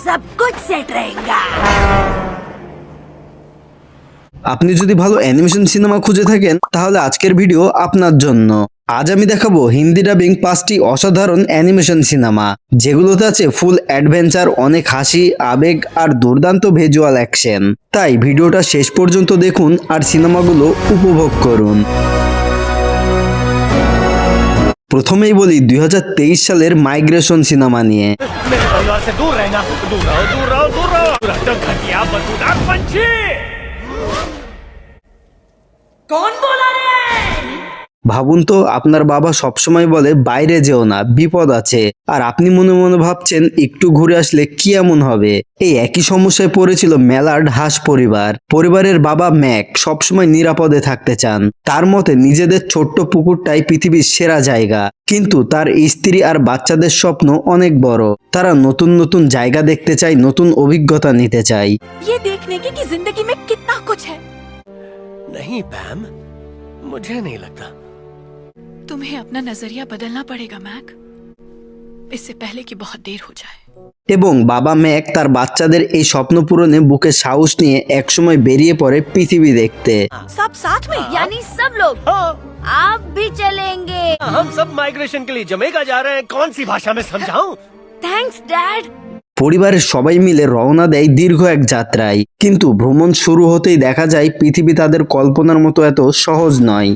सब कुछ सेट रहेगा। আপনি যদি ভালো অ্যানিমেশন সিনেমা খুঁজে থাকেন তাহলে আজকের ভিডিও আপনার জন্য। আজ আমি দেখাবো হিন্দি ডাবিং 5টি অসাধারণ অ্যানিমেশন সিনেমা, যেগুলোতে আছে ফুল অ্যাডভেঞ্চার, অনেক হাসি, আবেগ আর দুর্দান্ত ভিজুয়াল অ্যাকশন। তাই ভিডিওটা শেষ পর্যন্ত দেখুন আর সিনেমাগুলো উপভোগ করুন। প্রথমেই বলি 2023 সালের মাইগ্রেশন সিনেমা নিয়ে। मेरे परिवार से दूर रहना, दूर रहो, दूर रहो, दूर रहो। रक्त घटिया बदबूदार पंछी। कौन बोला रे? ভাবুন তো, আপনার বাবা সবসময় বলে বাইরে যেও না, বিপদ আছে, আর আপনি মনে মনে ভাবছেন একটু ঘুরে আসলে কি এমন হবে। এই একই সমস্যায় পড়েছিল মেলার্ড হাঁস পরিবার। পরিবারের বাবা ম্যাক সবসময় নিরাপদে থাকতে চান। তার মতে নিজেদের ছোট্ট পুকুরটাই পৃথিবীর সেরা জায়গা, কিন্তু তার স্ত্রী আর বাচ্চাদের স্বপ্ন অনেক বড়। তারা নতুন নতুন জায়গা দেখতে চায়, নতুন অভিজ্ঞতা নিতে চায়। ये देखने की कि जिंदगी में कितना कुछ है। नहीं पैम, मुझे नहीं लगता। तुम्हें अपना नजरिया बदलना पड़ेगा मैक, इससे पहले कि बहुत देर हो जाए। এবং বাবা ম্যাক তার বাচ্চাদের এই স্বপ্ন পূরণে বুকে সাহস নিয়ে একসময় বেরিয়ে পড়ে পৃথিবী দেখতে। सब साथ में, यानी सब लोग हाँ, आप भी चलेंगे। हम सब माइग्रेशन के लिए जमेगा जा रहे हैं। कौन सी भाषा में समझाऊं? Thanks dad. পরিবারের সবাই মিলে রওনা দেয় দীর্ঘ এক যাত্রায়, কিন্তু ভ্রমণ শুরু হতেই দেখা যায় পৃথিবী তাদের কল্পনার মতো এত সহজ নয়।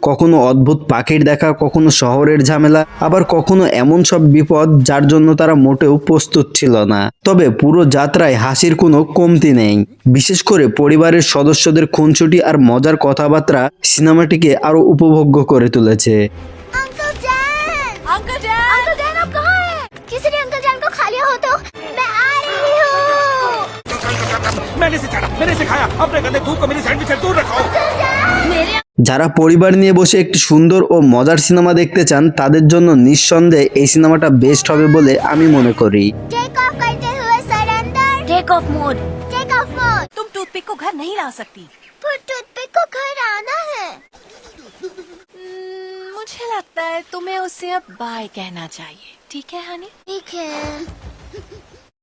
কখনো অদ্ভুত পাখির দেখা, কখনো শহরের ঝামেলা, আবার কখনো এমন সব বিপদ যার জন্য তারা মোটেও প্রস্তুত ছিল না। তবে পুরো যাত্রায় হাসির কোনো কমতি নেই। বিশেষ করে পরিবারের সদস্যদের খুনসুটি আর মজার কথাবার্তা সিনেমাটিকে আরো উপভোগ্য করে তুলেছে। Uncle Jain, uncle dad, uncle Jain आप कहाँ हैं? किसी ने अंकल जैन को खा लिया हो तो मैं आ रही हूँ। मैंने सिखाया, मैंने सिखाया। अपने गंदे धूप को मेरी सैंडविच से दूर रखो। मेरे যারা পরিবার নিয়ে বসে একটি সুন্দর ও মজার সিনেমা দেখতে চান তাদের জন্য নিঃসন্দেহে এই সিনেমাটা বেস্ট হবে বলে আমি মনে করি। टेक ऑफ करते हुए surrender. Take off mode. Take off mode. तुम टूथपिक को घर नहीं ला सकती। पर टूथपिक को घर आना है। मुझे लगता है तुम्हें उसे अब बाय कहना चाहिए, ठीक है हनी? ठीक है।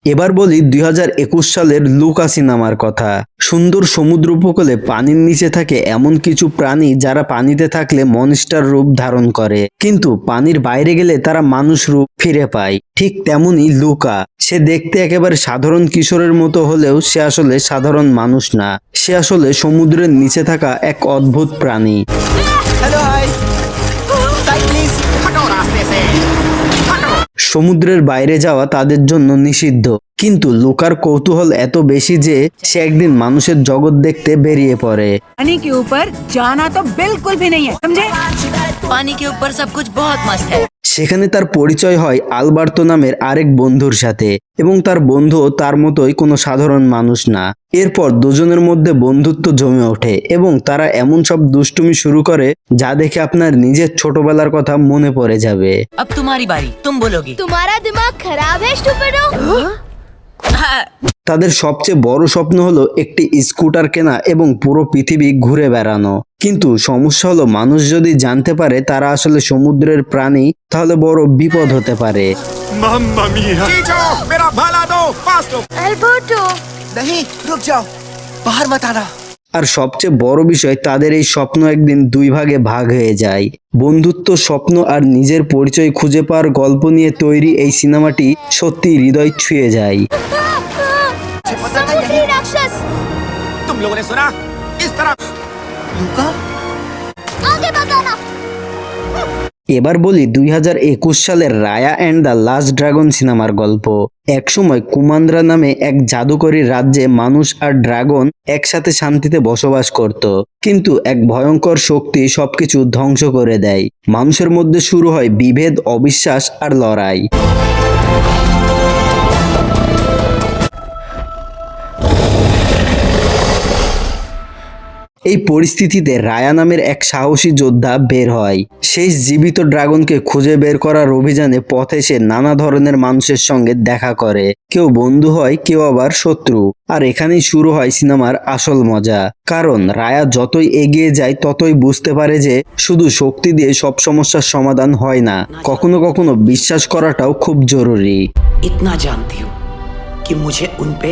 এবার বলি 2021 সালের লুকা সিনেমার কথা। সুন্দর সমুদ্র উপকূলে পানির নিচে থাকে এমন কিছু প্রাণী যারা পানিতে থাকলে মনস্টার রূপ ধারণ করে, কিন্তু পানির বাইরে গেলে তারা মানুষ রূপ ফিরে পায়। ঠিক তেমনি লুকা, সে দেখতে একেবারে সাধারণ কিশোরের মতো হলেও সে আসলে সাধারণ মানুষ না। সে আসলে সমুদ্রের নিচে থাকা এক অদ্ভুত প্রাণী। সমুদ্রের বাইরে যাওয়া তাদের জন্য নিষিদ্ধ, কিন্তু লুকার কৌতূহল এত বেশি যে সে একদিন মানুষের জগৎ দেখতে বেরিয়ে পড়ে। पानी के ऊपर जाना तो बिल्कुल भी नहीं है, समझे? पानी के ऊपर सब कुछ बहुत मस्त है। সেখানে তার পরিচয় হয় আলবার্তো নামের আরেক বন্ধুর সাথে, এবং তার বন্ধুও তার মতোই কোনো সাধারণ মানুষ না। এরপর দুজনের মধ্যে বন্ধুত্ব জমে ওঠে এবং তারা এমন সব দুষ্টুমি শুরু করে যা দেখে আপনার নিজের ছোটবেলার কথা মনে পড়ে যাবে। अब तुम्हारी बारी, तुम बोलोगी। तुम्हारा दिमाग खराब है स्टूपिडो। তাদের সবচেয়ে বড় স্বপ্ন হলো একটি স্কুটার কেনা এবং পুরো পৃথিবী ঘুরে বেড়ানো। কিন্তু সমস্যা হলো মানুষ যদি জানতে পারে তারা আসলে সমুদ্রের প্রাণী, তাহলে বড় বিপদ হতে পারে। मम्मा मिया। मेरा भाला दो, फास्ट। अल्बर्टो। नहीं, रुक जाओ, बाहर मत आना। আর সবচেয়ে বড় বিষয়, তাদের এই স্বপ্ন একদিন দুই ভাগে ভাগ হয়ে যায়। বন্ধুত্ব, স্বপ্ন আর নিজের পরিচয় খুঁজে পাওয়ার গল্প নিয়ে তৈরি এই সিনেমাটি সত্যি হৃদয় ছুঁয়ে যায়। समुद्री राक्षस। तुम लोगों ने सुना? इस तरह। लूका? आगे बताना। এবার বলি 2021 সালের Raya and the last dragon সিনেমার গল্প। একসময় কুমান্দ্রা নামে এক জাদুকরী রাজ্যে মানুষ আর ড্রাগন একসাথে শান্তিতে বসবাস করত, কিন্তু এক ভয়ঙ্কর শক্তি সবকিছু ধ্বংস করে দেয়। মানুষের মধ্যে শুরু হয় বিভেদ, অবিশ্বাস আর লড়াই। এই পরিস্থিতিতে রায়া নামের এক সাহসী যোদ্ধা বের হয়। শেষ জীবিত ড্রাগনকে খুঁজে বের করার অভিযানে পথে সে নানা ধরনের মানুষের সঙ্গে দেখা করে, কেউ বন্ধু হয়, কেউ আবার শত্রু। আর এখানেই শুরু হয় সিনেমার আসল মজা, কারণ রায়া যতই এগিয়ে যায় ততই বুঝতে পারে যে শুধু শক্তি দিয়ে সব সমস্যার সমাধান হয় না, কখনো কখনো বিশ্বাস করাটাও খুব জরুরি। इतना जानती हूँ कि मुझे उन पे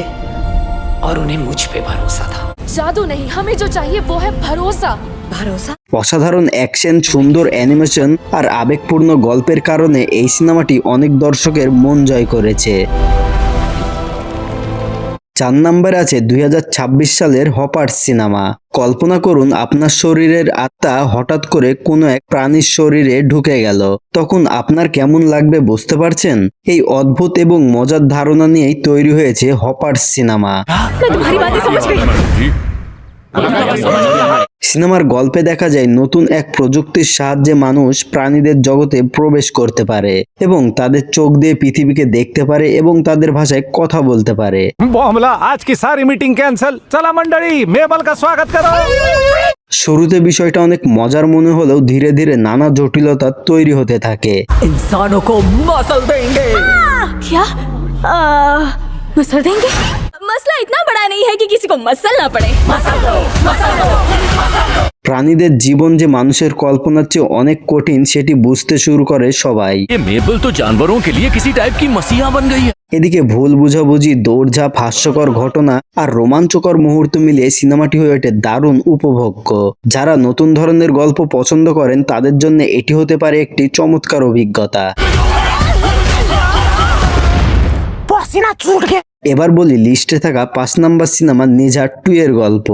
और उन्हें मुझ पे भरोसा था। जादू नहीं, हमें जो चाहिए वो है भरोसा। भरोसा? অসাধারণ অ্যাকশন, সুন্দর অ্যানিমেশন আর আবেগপূর্ণ গল্পের কারণে এই সিনেমাটি অনেক দর্শকের মন জয় করেছে। 4 নম্বরে আছে 2026 সালের হপার্স সিনেমা। কল্পনা করুন আপনার শরীরের আত্মা হঠাৎ করে কোনো এক প্রাণীর শরীরে ঢুকে গেল, তখন আপনার কেমন লাগবে বুঝতে পারছেন? এই অদ্ভুত এবং মজার ধারণা নিয়েই তৈরি হয়েছে হপার্স সিনেমা। সিনেমার গল্পে দেখা যায় নতুন এক প্রযুক্তির সাহায্যে মানুষ প্রাণীদের জগতে প্রবেশ করতে পারে এবং তাদের চোখ দিয়ে পৃথিবীকে দেখতে পারে এবং তাদের ভাষায় কথা বলতে পারে। बॉम्बला आज की सारी मीटिंग कैंसिल। चला मंडली, मेबल का स्वागत करो। শুরুতে বিষয়টা অনেক মজার মনে হলেও ধীরে ধীরে নানা জটিলতা তৈরি হতে থাকে। इंसानों को मसल देंगे। क्या मसल देंगे? मसला इतना बड़ा नहीं है कि किसी को मसलना पड़े। প্রাণীদের জীবন যে মানুষের কল্পনার চেয়ে অনেক কঠিন সেটি বুঝতে শুরু করে সবাই। ये मेबल तो जानवरों के लिए किसी टाइप की मसीहा बन गई है। এদিকে ভুল বুঝাবুঝি, দৌড়ঝাঁপ, হাস্যকর ঘটনা আর রোমাঞ্চকর মুহূর্ত মিলিয়ে সিনেমাটি হয়ে ওঠে দারুণ উপভোগ্য। যারা নতুন ধরনের গল্প পছন্দ করেন তাদের জন্য এটি হতে পারে একটি চমৎকার অভিজ্ঞতা। এবার বলি লিস্টে থাকা 5 নম্বর সিনেমা নেজা 2 এর গল্প।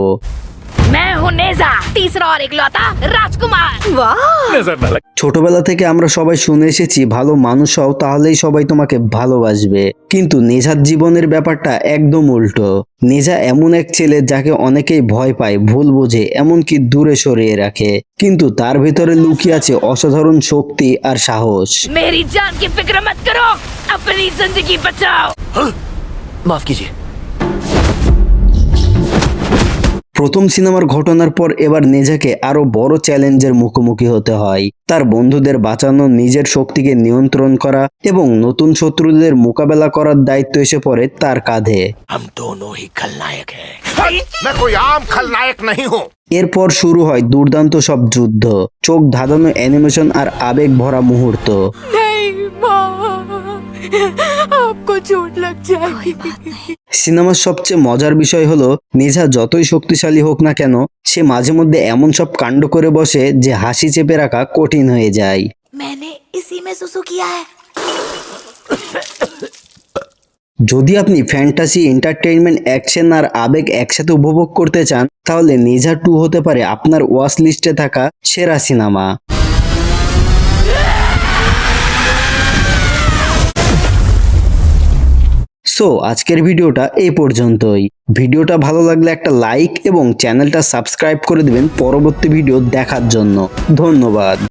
मैं हूँ नेजा, तीसरा और इकलौता राजकुमार। वाह! नजर न लग। ছোটবেলা থেকে আমরা সবাই শুনে এসেছি ভালো মানুষ হও তাহলেই সবাই তোমাকে ভালোবাসবে, কিন্তু নেজার জীবনের ব্যাপারটা একদম উল্টো। নেজা এমন এক ছেলে যাকে অনেকেই ভয় পায়, ভুল বোঝে, এমনকি দূরে সরিয়ে রাখে, কিন্তু তার ভিতরে লুকিয়ে আছে অসাধারণ শক্তি আর সাহস। मेरी जान की फिक्र मत करो, अपनी जिंदगी बचाओ। माफ कीजिए। প্রথম সিনেমার ঘটনার পর এবার নেজাকে আরো বড় চ্যালেঞ্জের মুখোমুখি হতে হয়। তার বন্ধুদের বাঁচানো, নিজের শক্তিকে নিয়ন্ত্রণ করা এবং নতুন শত্রুদের মোকাবেলা করার দায়িত্ব এসে পড়ে তার কাঁধে। हम दोनों ही खलनायक हैं। मैं कोई आम खलनायक नहीं हूँ। এরপর শুরু হয় দুর্দান্ত সব যুদ্ধ, চোখ ধাঁধানো অ্যানিমেশন আর আবেগ ভরা মুহূর্ত। नहीं माँ, आपको चोट लग जाएगी। সিনেমার সবচেয়ে মজার বিষয় হলো নেজা যতই শক্তিশালী হোক না কেন সে মাঝে মধ্যে এমন সব কাণ্ড করে বসে যে হাসি চেপে রাখা কঠিন হয়ে যায়। मैंने इसी में सुसु किया है। যদি আপনি ফ্যান্টাসি, এন্টারটেইনমেন্ট, অ্যাকশন আর আবেগ একসাথে উপভোগ করতে চান তাহলে নেজা 2 হতে পারে আপনার ওয়াচ লিস্টে থাকা সেরা সিনেমা। সো আজকের ভিডিওটা এই পর্যন্তই। ভিডিওটা ভালো লাগলে একটা লাইক এবং চ্যানেলটা সাবস্ক্রাইব করে দেবেন পরবর্তী ভিডিও দেখার জন্য। ধন্যবাদ।